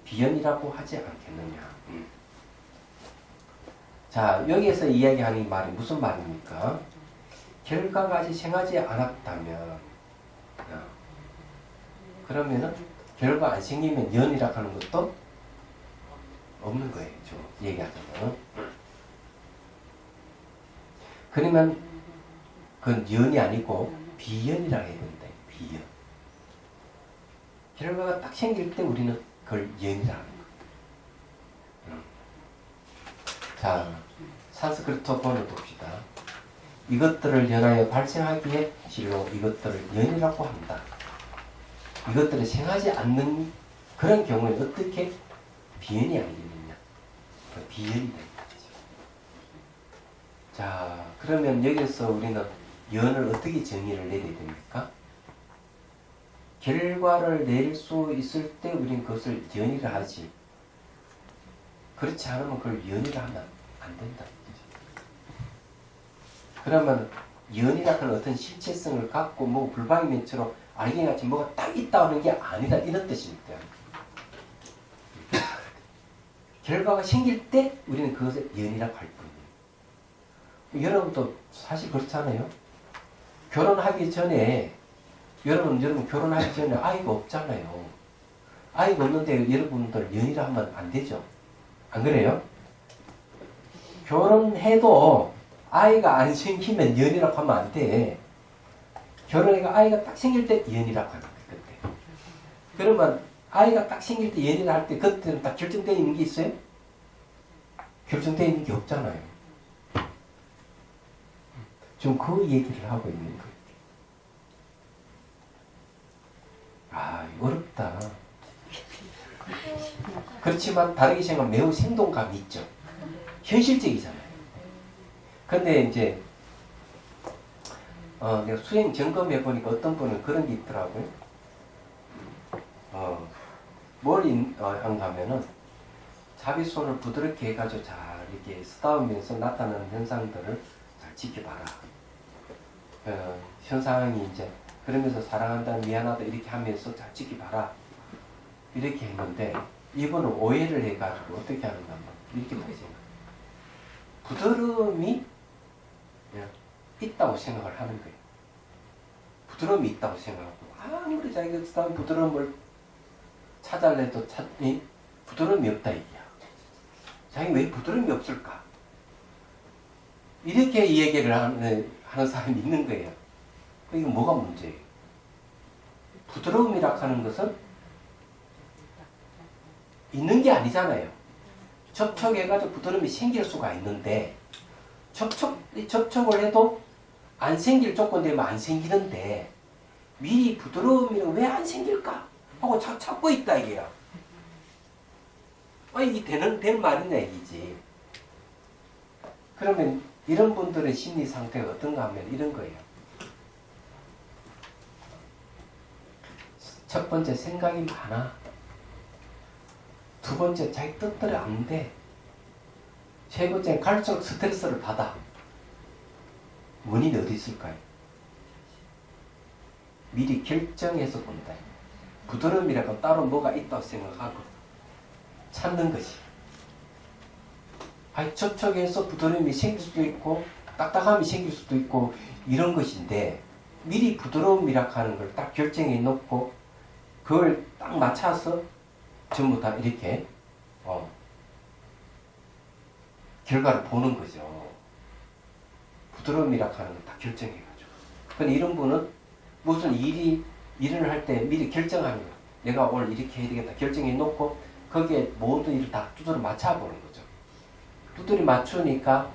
비연이라고 하지 않겠느냐. 자, 여기에서 이야기하는 말이 무슨 말입니까? 결과가 아직 생하지 않았다면 그러면은 결과 안 생기면 연이라고 하는 것도 없는 거예요. 얘기하자면. 그러면 그건 연이 아니고 비연이라고 해야 된다. 비연. 결과가 딱 생길 때 우리는 그걸 연이라고 하는 겁니다. 자, 산스크리트 본을 봅시다. 이것들을 연하여 발생하기에 실로 이것들을 연이라고 한다. 이것들을 생하지 않는 그런 경우에 어떻게 비연이 아니겠느냐. 비연이 되는 거죠. 자, 그러면 여기서 우리는 연을 어떻게 정의를 내려야 됩니까? 결과를 낼 수 있을 때 우리는 그것을 연이라 하지. 그렇지 않으면 그걸 연이라 하면 안 된다. 그러면 연이라 하는 어떤 실체성을 갖고 뭐 불방이면처럼 알갱이같이 뭐가 딱 있다 하는 게 아니다 이런 뜻입니다. 결과가 생길 때 우리는 그것을 연이라고 할 뿐이에요. 여러분도 사실 그렇잖아요. 결혼하기 전에 여러분 결혼하기 전에 아이가 없잖아요. 아이가 없는데 여러분들 연이라 하면 안 되죠. 안 그래요? 결혼해도 아이가 안 생기면 연이라고 하면 안 돼. 결혼해가 아이가 딱 생길 때 연이라고 하는 거예요. 그때. 그러면 아이가 딱 생길 때 연이라 할 때 그때는 딱 결정되어 있는 게 있어요? 결정되어 있는 게 없잖아요. 지금 그 얘기를 하고 있는 거예요. 아, 어렵다. 그렇지만 다르게 생각하면 매우 생동감이 있죠. 현실적이잖아요. 근데 이제 내가 수행 점검해 보니까 어떤 분은 그런 게 있더라고요. 뭘 한가 하면은 자기 손을 부드럽게 해가지고 잘 이렇게 쓰다우면서 나타나는 현상들을 잘 지켜봐라. 현상이 이제 그러면서 사랑한다, 미안하다 이렇게 하면서 잘 지켜봐라. 이렇게 했는데 이분은 오해를 해가지고 어떻게 하는가 하면 이렇게 생각해요. 부드러움이 있다고 생각을 하는 거예요. 부드러움이 있다고 생각하고 아무리 자기가 쓰다운 부드러움을 찾아내도 부드러움이 없다 이게야. 자기 왜 부드러움이 없을까? 이렇게 얘기를 하는 사람이 있는 거예요. 이거 뭐가 문제예요? 부드러움이라 하는 것은 있는 게 아니잖아요. 접촉해가지고 부드러움이 생길 수가 있는데 접촉을 해도 안 생길 조건 되면 안 생기는데 미리 부드러움이는 왜 안 생길까? 하고 찾고 있다 이게요. 이게 되는 말이냐 이기지. 그러면 이런 분들의 심리 상태가 어떤가 하면 이런 거예요. 첫 번째 생각이 많아. 두 번째 자기 뜻대로 안 돼. 세 번째 갈수록 스트레스를 받아. 원인이 어디 있을까요? 미리 결정해서 본다. 부드러움이라고 따로 뭐가 있다고 생각하고 찾는 것이. 접촉해서 부드러움이 생길 수도 있고 딱딱함이 생길 수도 있고 이런 것인데 미리 부드러움이라고 하는 걸 딱 결정해 놓고 그걸 딱 맞춰서 전부 다 이렇게 결과를 보는 거죠. 부드러움이라고 하는 걸 다 결정해가지고. 근데 이런 분은 무슨 일을 할 때 미리 결정하는 거예요. 내가 오늘 이렇게 해야 되겠다 결정해 놓고 거기에 모든 일을 다 두드려 맞춰보는 거죠. 두드려 맞추니까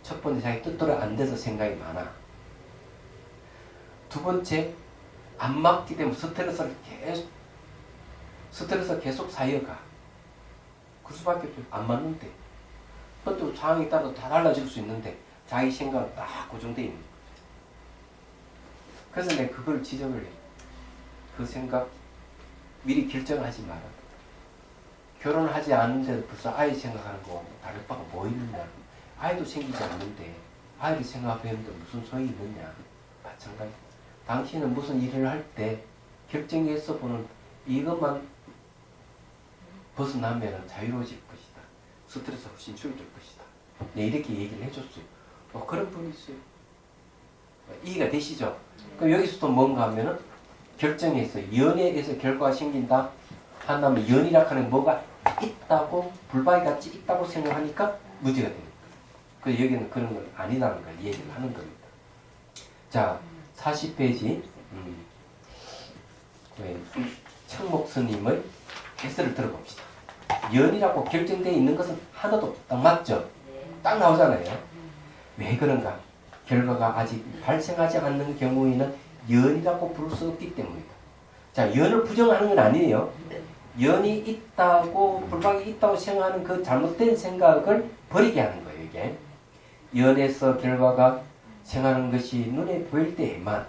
첫 번째 자기 뜻대로 안 돼서 생각이 많아. 두 번째 안 맞기 때문에 스트레스가 계속 쌓여가. 그 수밖에 안 맞는데. 그것도 상황에 따라서 다 달라질 수 있는데 자기 생각은 딱 고정되어 있는 거죠. 그래서 내가 그걸 지적을 해. 그 생각 미리 결정하지 마라. 결혼하지 않은데도 벌써 아이 생각하는 거 다를 바가 뭐 있느냐. 아이도 생기지 않는데 아이를 생각하는데 무슨 소용이 있느냐. 마찬가지. 당신은 무슨 일을 할 때 결정해서 보는 이것만 벗어나면 자유로워질 것이다. 스트레스 훨씬 줄어들 것이다. 네, 이렇게 얘기를 해줬어요. 그런 분이 있어요. 이해가 되시죠? 그럼 여기서도 뭔가 하면은 결정해서 연애에서 결과가 생긴다 한다면 연이라 하는 뭐가 있다고 불바위 같이 있다고 생각하니까 무죄가 됩니다. 그래서 여기는 그런 건 아니라는 걸 얘기를 하는 겁니다. 자, 40페이지 청목 스님의 해설을 들어봅시다. 연이라고 결정되어 있는 것은 하나도 딱 맞죠? 딱 나오잖아요. 왜 그런가? 결과가 아직 발생하지 않는 경우에는 연이라고 부를 수 없기 때문이다. 자, 연을 부정하는 건 아니에요. 연이 있다고, 불박이 있다고 생각하는 그 잘못된 생각을 버리게 하는 거예요, 이게. 연에서 결과가 생하는 것이 눈에 보일 때에만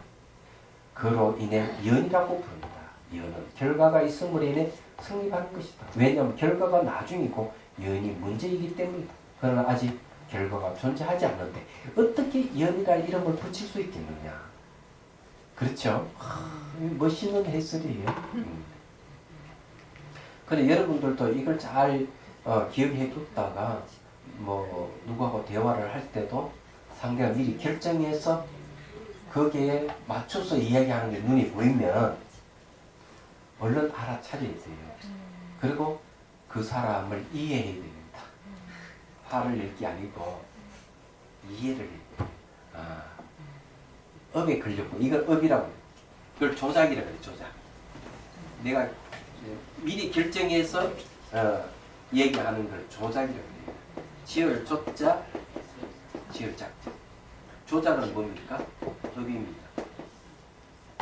그로 인해 연이라고 부릅니다. 연은 결과가 있음으로 인해 성립할 것이다. 왜냐하면 결과가 나중이고 연이 문제이기 때문이다. 그러나 아직 결과가 존재하지 않는데 어떻게 연이라 이름을 붙일 수 있겠느냐. 그렇죠? 멋있는 해설이에요. 근데 여러분들도 이걸 잘 기억해 뒀다가 뭐 누구하고 대화를 할 때도 상대가 미리 결정해서 거기에 맞춰서 이야기하는 게 눈이 보이면 얼른 알아차려야 돼요. 그리고 그 사람을 이해해야 됩니다. 화를 낼 게 아니고 이해를 해야 돼요. 업에 걸렸고 이걸 업이라고 해요. 그걸 조작이라고 해요. 조작. 내가 미리 결정해서 얘기하는 걸 조작이라고 해요. 지을 조자, 지을 작자. 조작은 뭡니까? 업입니다.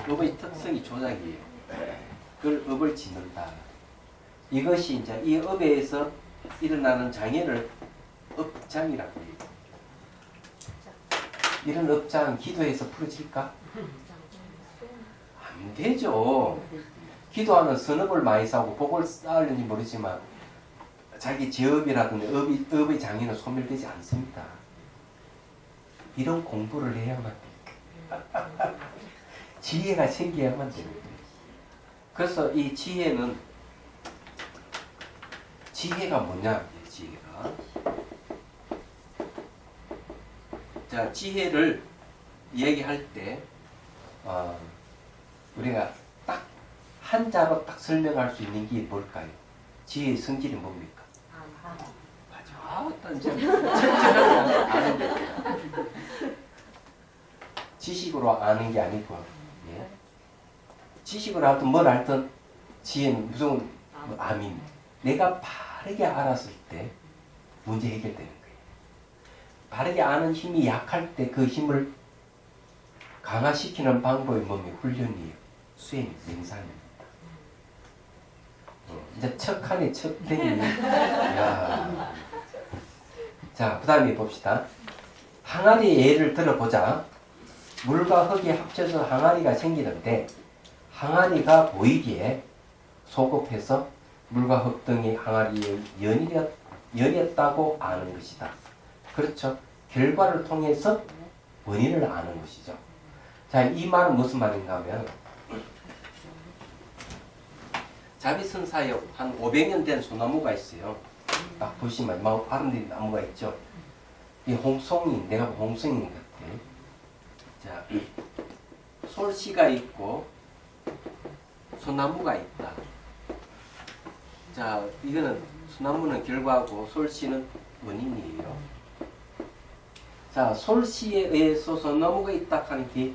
업의 특성이 조작이에요. 그걸 업을 짓는다. 이것이 이제 이 업에서 일어나는 장애를 업장이라고 해요. 이런 업장 기도해서 풀어질까? 안 되죠. 기도하는 선업을 많이 쌓고 복을 쌓으려는지 모르지만 자기 제업이라든지 업의 장애는 소멸되지 않습니다. 이런 공부를 해야만 돼요. 지혜가 생겨야만 됩니다. 그래서 이 지혜는 지혜가 뭐냐? 지혜가 자 지혜를 얘기할 때 우리가 딱 한자로 딱 설명할 수 있는 게 뭘까요? 지혜의 성질이 뭡니까? 맞아. 철저하게 아는 게 지식으로 아는 게 아니고 예. 지식으로 하든 뭘 알든 지혜는 무슨 암입니다. 내가 바르게 알았을 때 문제 해결되는 거예요. 바르게 아는 힘이 약할 때 그 힘을 강화시키는 방법이 뭡니까? 훈련이에요. 수행, 명상입니다. 이제 척하네, 척되니. 자, 그 다음에 봅시다. 항아리의 예를 들어보자. 물과 흙이 합쳐서 항아리가 생기는데 항아리가 보이기에 소급해서 물과 흙 등이 항아리의 연이었다고 아는 것이다. 그렇죠. 결과를 통해서 원인을 아는 것이죠. 자, 이 말은 무슨 말인가 하면 자비선사에 한 500년 된 소나무가 있어요. 딱 보시면 막 아름다운 나무가 있죠. 이 홍송이, 내가 홍송인 것 같아. 자, 솔씨가 있고 소나무가 있다. 자, 이거는 소나무는 결과고 솔씨는 원인이에요. 자, 솔씨에 의해서 소나무가 있다 하는 게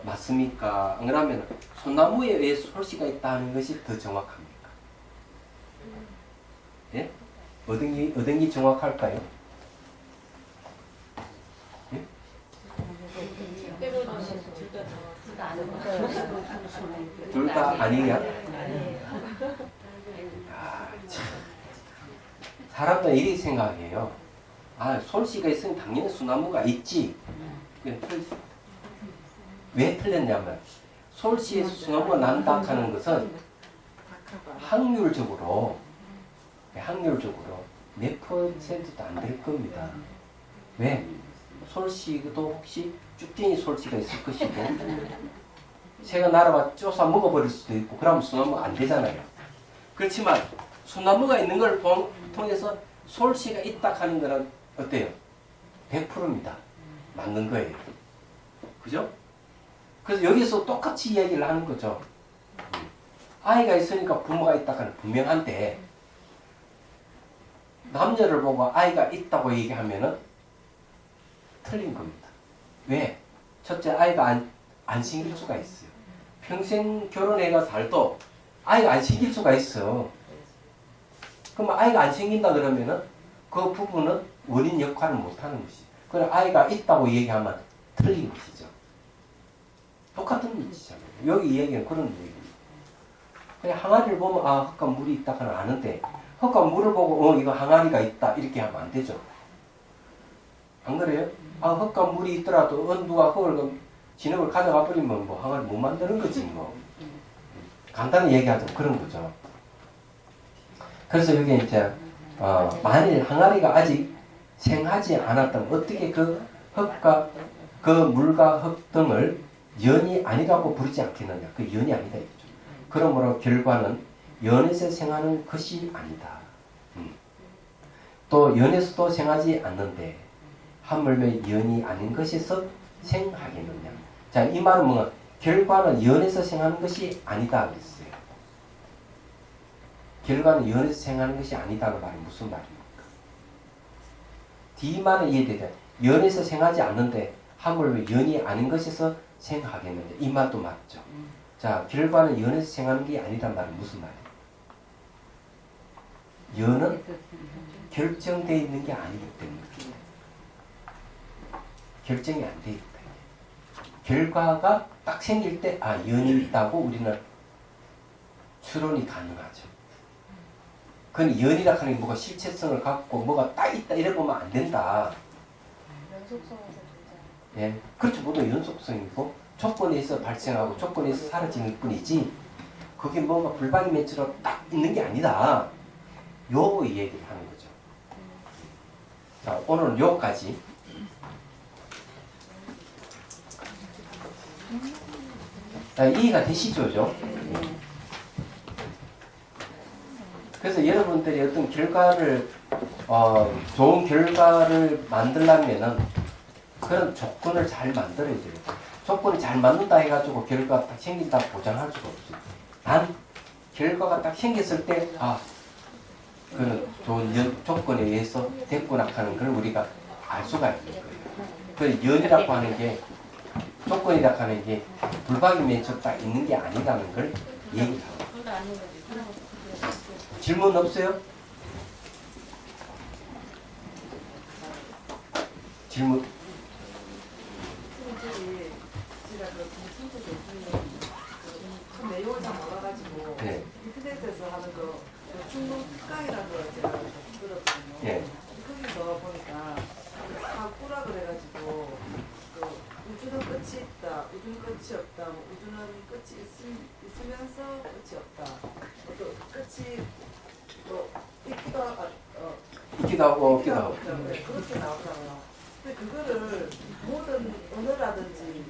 맞습니까? 안 그러면 소나무에 의해서 솔씨가 있다 하는 것이 더 정확합니까? 예? 어떤 게 정확할까요? 예? 둘 다 아니냐? 사람들은 이렇게 생각해요. 솔씨가 있으면 당연히 소나무가 있지. 왜 틀렸냐면 솔씨에서 소나무가 난다 하는 것은 확률적으로 몇 퍼센트도 안 될 겁니다. 왜? 솔씨도 혹시 쭉쟁이 솔씨가 있을 것이고 새가 날아와 쪼사 먹어버릴 수도 있고 그러면 소나무가 안 되잖아요. 그렇지만 소나무가 있는 걸 통해서 솔씨가 있다 하는 거는 어때요? 100%입니다. 맞는 거예요. 그죠? 그래서 여기서 똑같이 이야기를 하는 거죠. 아이가 있으니까 부모가 있다 하는 분명한데 남녀를 보고 아이가 있다고 얘기하면은 틀린 겁니다. 왜? 첫째, 아이가 안 생길 수가 있어요. 평생 결혼해가 살도 아이가 안 생길 수가 있어. 그럼 아이가 안 생긴다 그러면은 그 부부는 원인 역할을 못하는 것이죠. 그럼 아이가 있다고 얘기하면 틀린 것이죠. 똑같은 이치잖아요. 여기 이 얘기는 그런 얘기입니다. 그냥 항아리를 보면 아 흙과 물이 있다 하는 아는데 흙과 물을 보고 이거 항아리가 있다 이렇게 하면 안 되죠. 안 그래요? 아 흙과 물이 있더라도 누가 흙을 진흙을 가져가 버리면 뭐 항아리 못 만드는 거지 뭐. 간단히 얘기하자면 그런 거죠. 그래서 여기 이제 만일 항아리가 아직 생하지 않았다면 어떻게 그 흙과 그 물과 흙 등을 연이 아니라고 부르지 않겠느냐. 그 연이 아니다 이거죠. 그러므로 결과는 연에서 생하는 것이 아니다. 또 연에서도 생하지 않는데 하물며 연이 아닌 것에서 생하겠느냐. 자, 이 말은 뭐가 결과는 연에서 생하는 것이 아니다 그랬어요. 결과는 연에서 생하는 것이 아니다는 말이 무슨 말입니까? D 말은 이해되죠. 연에서 생하지 않는데 하물며 연이 아닌 것에서 생하겠는데 이 말도 맞죠. 자, 결과는 연에서 생하는 게 아니란 말은 무슨 말이에요? 연은 결정되어 있는 게 아니기 때문에 결정이 안 돼 있다. 결과가 딱 생길 때 연이 있다고 우리는 추론이 가능하죠. 그건 연이라 하는 게 뭐가 실체성을 갖고 뭐가 딱 있다 이래 보면 안 된다. 연속성에서 존재. 예, 그렇죠. 모두 연속성이고 조건에 있어 발생하고 조건에 있어 사라지는 뿐이지 그게 뭔가 불방의 멘트로 딱 있는 게 아니다. 요 얘기를 하는 거죠. 자, 오늘은 요까지. 자, 이해가 되시죠? 그래서 여러분들이 어떤 결과를 좋은 결과를 만들려면은 그런 조건을 잘 만들어야 돼요. 조건이 잘 맞는다 해가지고 결과가 딱 생긴다 보장할 수가 없어요. 단 결과가 딱 생겼을 때 그는 좋은 조건에 의해서 됐구나 하는 걸 우리가 알 수가 있는 거예요. 그 연이라고 하는 게 조건이라고 하는 게 불박이 맺혀 딱 있는 게 아니라는 걸 얘기를 하고. 질문 없어요? 질문? 제가 그 김순수 교수님 그 내용을 잘 몰라가지고 네. 인터넷에서 하는 그 중국 특강이라는 걸 제가 들었거든요. 예. 거기서 보니까 사구라 그래가지고 그 우주는 끝이 있다, 우주는 끝이 없다, 뭐 우주는 끝이 있으면서 끝이 없다. 또 끝이 뭐 있기도 있기도 하고 없기도 하고. 네, 그렇게 나오더라고요. 근데 그거를 모든 언어라든지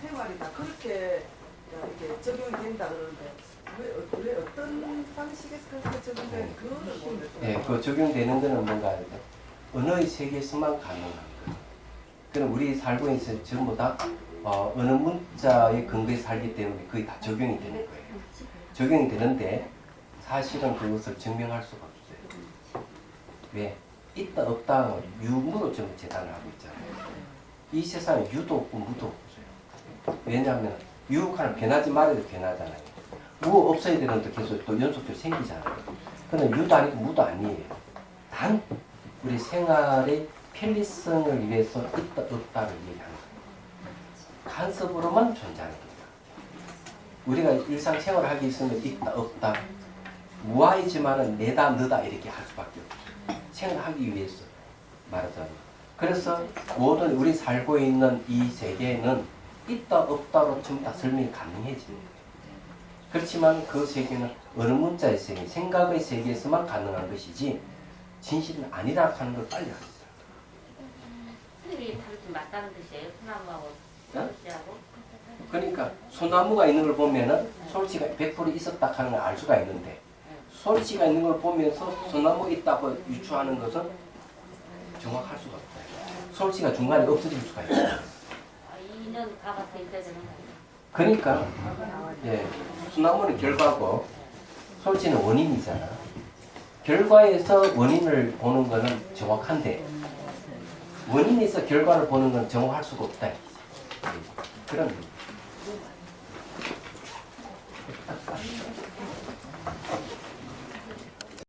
생활이 다 그렇게 이렇게 적용이 된다 그러는데 왜 어떤 방식에서 그렇게 적용되는지 그거를 모르겠어요. 네, 그 적용되는 거는 뭔가 언어의 세계에서만 가능한 거예요. 그럼 우리 살고 있는 전부 다 어느 문자의 근거에 살기 때문에 거의 다 적용이 되는 거예요. 적용이 되는데 사실은 그것을 증명할 수가 없어요. 왜? 있다 없다 유무로 전부 재단을 하고 있잖아요. 이 세상에 유도 없고 무도 없어요. 왜냐하면 유하는 변하지 말아도 변하잖아요. 무 없어야 되는데 계속 또 연속적으로 생기잖아요. 그건 유도 아니고 무도 아니에요. 단 우리 생활의 편리성을 위해서 있다 없다를 얘기하는 거예요. 간섭으로만 존재하는 겁니다. 우리가 일상생활을 하기 있으면 있다 없다 무아이지만은 내다 너다 이렇게 할 수밖에 없어요. 생활하기 위해서 말하자면. 그래서 모든 우리 살고 있는 이 세계는 있다 없다로 전부 다 설명이 가능해지는 거예요. 그렇지만 그 세계는 어느 문자의 세계, 생각의 세계에서만 가능한 것이지 진실은 아니라 하는 걸 빨리 알았어요. 선생님이 다르지 맞다는 뜻이에요? 소나무하고 네? 솔씨하고? 그러니까 소나무가 있는 걸 보면은 솔씨가 100% 있었다 하는 걸 알 수가 있는데 솔씨가 있는 걸 보면서 소나무 있다고 유추하는 것은 정확할 수가 없어요. 솔씨가 중간에 없어질 수가 있어요. 2년 가봤을 때 있어야 되는 거예요. 그러니까 예, 소나무는 결과고 솔씨는 원인이잖아. 결과에서 원인을 보는 거는 정확한데 원인에서 결과를 보는 건 정확할 수가 없다. 그런